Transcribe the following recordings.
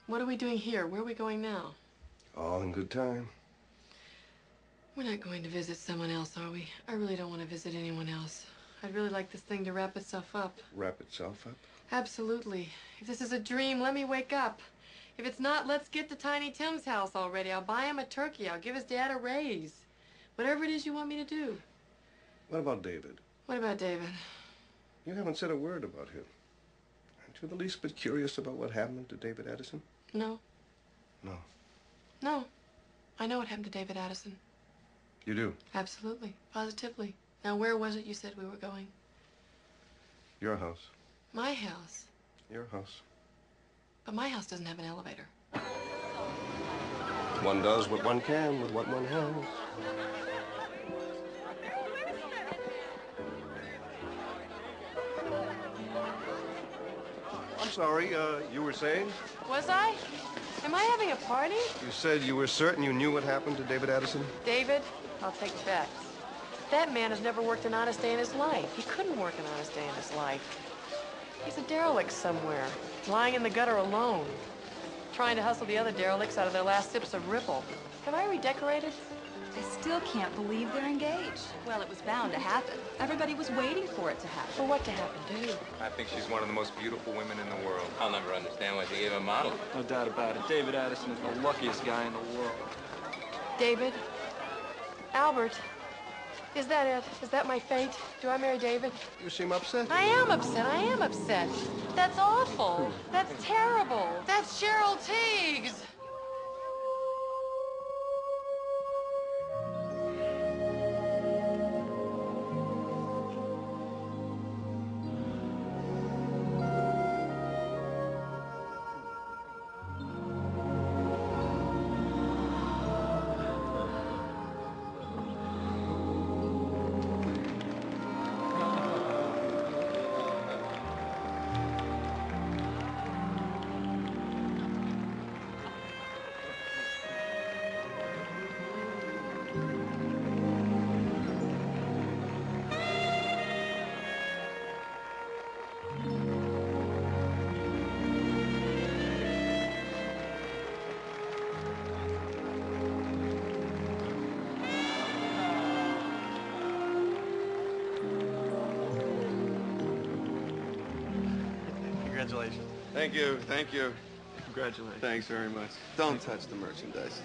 What are we doing here? Where are we going now? All in good time. We're not going to visit someone else, are we? I really don't want to visit anyone else. I'd really like this thing to wrap itself up. Wrap itself up? Absolutely. If this is a dream, let me wake up. If it's not, let's get to Tiny Tim's house already. I'll buy him a turkey. I'll give his dad a raise. Whatever it is you want me to do. What about David? What about David? You haven't said a word about him. Aren't you the least bit curious about what happened to David Addison? No. No. No. I know what happened to David Addison. You do? Absolutely. Positively. Now, where was it you said we were going? Your house. My house? Your house. But my house doesn't have an elevator. One does what one can with what one has. I'm sorry, you were saying? Was I? Am I having a party? You said you were certain you knew what happened to David Addison? David, I'll take bets. That man has never worked an honest day in his life. He couldn't work an honest day in his life. He's a derelict somewhere, lying in the gutter alone, trying to hustle the other derelicts out of their last sips of Ripple. Have I redecorated? I still can't believe they're engaged. Well, it was bound to happen. Everybody was waiting for it to happen. For what to happen, dude? I think she's one of the most beautiful women in the world. I'll never understand why she gave a model. No doubt about it. David Addison is the luckiest guy in the world. David? Albert? Is that it? Is that my fate? Do I marry David? You seem upset. I am upset. I am upset. That's awful. That's terrible. That's Cheryl Teagues. Congratulations. Thank you, thank you. Congratulations. Thanks very much. Don't touch the merchandise.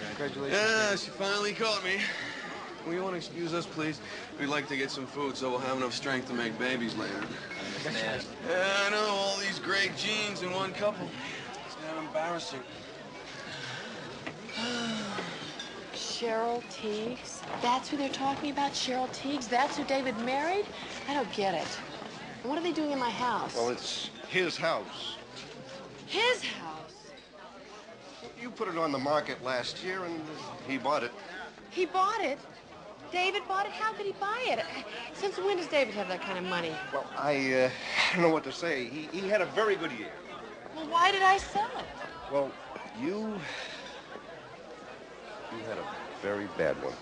Congratulations. Yeah, she finally caught me. Will you want to excuse us, please? We'd like to get some food so we'll have enough strength to make babies later. Understand. Yeah, I know, all these great genes in one couple. It's kind of embarrassing. Cheryl Teagues? That's who they're talking about? Cheryl Teagues? That's who David married? I don't get it. And what are they doing in my house? Well, it's his house. His house? You put it on the market last year, and he bought it. He bought it? David bought it? How could he buy it? Since when does David have that kind of money? Well, I don't know what to say. He had a very good year. Well, why did I sell it? Well, you had a very bad one.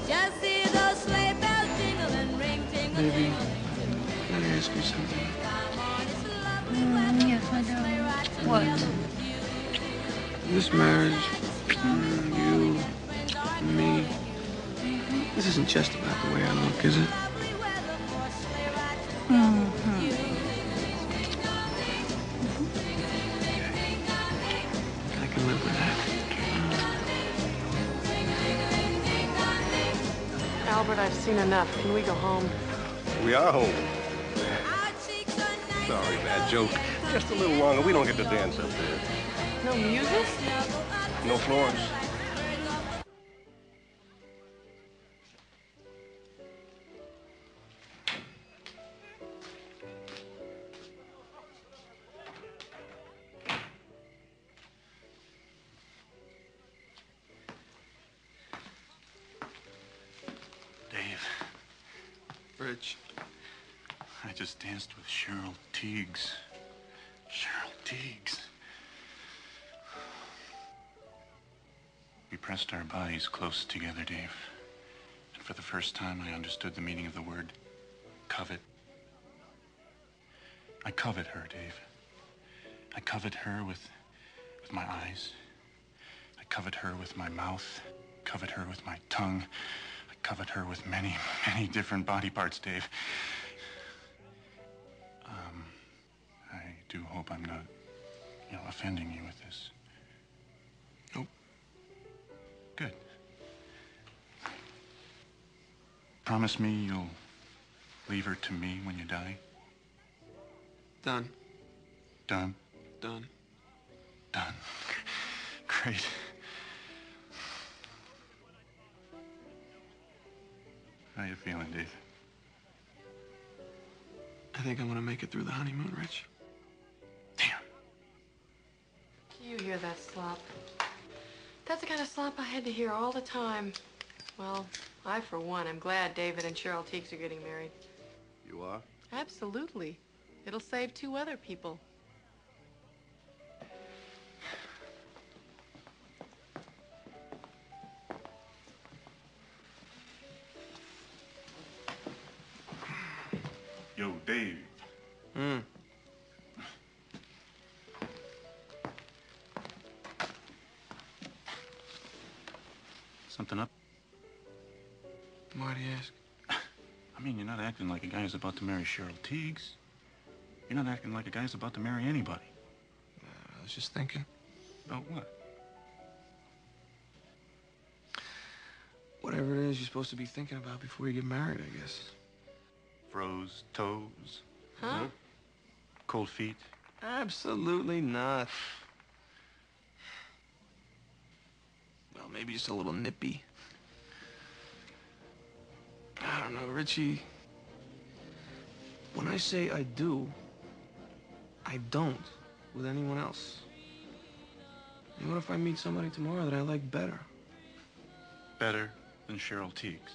Just see those sleigh bells jingle and ring, jingle, Maybe. jingle. Can I ask you something? Yes, I do. What? This marriage, you, me, this isn't just about the way I look, is it? I can live with that. Albert, I've seen enough. Can we go home? We are home. Sorry, bad joke. Just a little longer. We don't get to dance up there. No music? No floors. Dave. Rich. I just danced with Cheryl Teagues. Cheryl Teagues. We pressed our bodies close together, Dave. And for the first time, I understood the meaning of the word covet. I covet her, Dave. I covet her with my eyes. I covet her with my mouth, covet her with my tongue. I covet her with many, many different body parts, Dave. I do hope I'm not, offending you with this. Nope. Good. Promise me you'll leave her to me when you die? Done. Done? Done. Done. Great. How you feeling, Dave? I think I'm gonna make it through the honeymoon, Rich. Damn. Do you hear that slop? That's the kind of slop I had to hear all the time. Well, I, for one, am glad David and Cheryl Teagues are getting married. You are? Absolutely. It'll save 2 other people. Yo, Dave. Something up? Why do you ask? I mean, you're not acting like a guy who's about to marry Cheryl Teagues. You're not acting like a guy who's about to marry anybody. I was just thinking. About what? Whatever it is you're supposed to be thinking about before you get married, I guess. Froze toes, Huh? cold feet. Absolutely not. Well, maybe just a little nippy. I don't know, Richie. When I say I do, I don't with anyone else. And what if I meet somebody tomorrow that I like better? Better than Cheryl Teagues.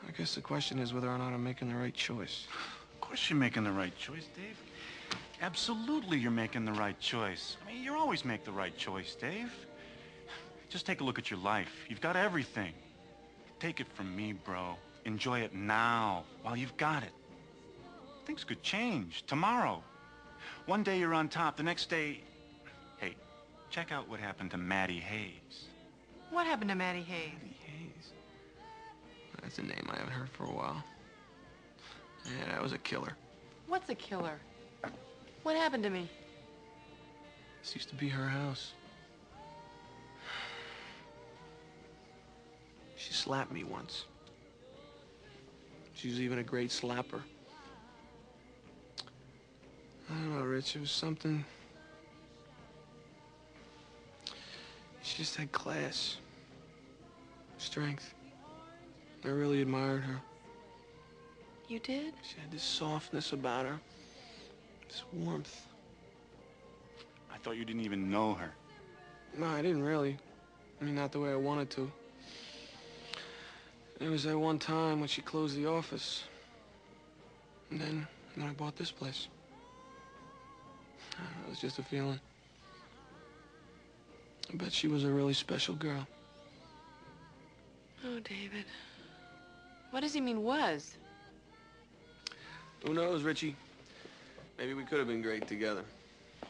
I guess the question is whether or not I'm making the right choice. Of course you're making the right choice, Dave. Absolutely you're making the right choice. I mean, you always make the right choice, Dave. Just take a look at your life. You've got everything. Take it from me, bro. Enjoy it now, while you've got it. Things could change tomorrow. One day you're on top, the next day... Hey, check out what happened to Maddie Hayes. What happened to Maddie Hayes? Maddie Hayes. That's a name I haven't heard for a while. Yeah, that was a killer. What's a killer? What happened to me? This used to be her house. She slapped me once. She was even a great slapper. I don't know, Rich, it was something... She just had class. Strength. I really admired her. You did? She had this softness about her. This warmth. I thought you didn't even know her. No, I didn't really. I mean, not the way I wanted to. There was that one time when she closed the office. And then I bought this place. I don't know, it was just a feeling. I bet she was a really special girl. Oh, David. What does he mean, was? Who knows, Richie? Maybe we could have been great together.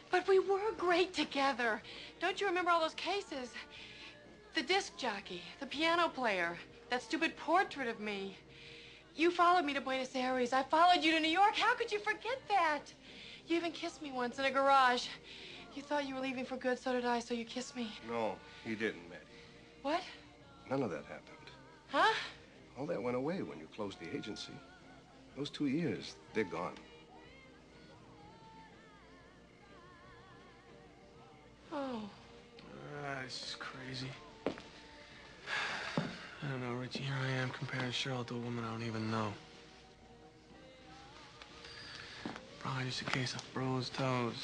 But we were great together. Don't you remember all those cases? The disc jockey, the piano player, that stupid portrait of me. You followed me to Buenos Aires. I followed you to New York. How could you forget that? You even kissed me once in a garage. You thought you were leaving for good, so did I, so you kissed me. No, he didn't, Maddie. What? None of that happened. Huh? All that went away when you closed the agency. Those 2 years, they're gone. Oh. This is crazy. I don't know, Richie. Here I am comparing Cheryl to a woman I don't even know. Probably just a case of froze toes.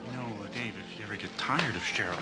You know, Dave, if you ever get tired of Cheryl...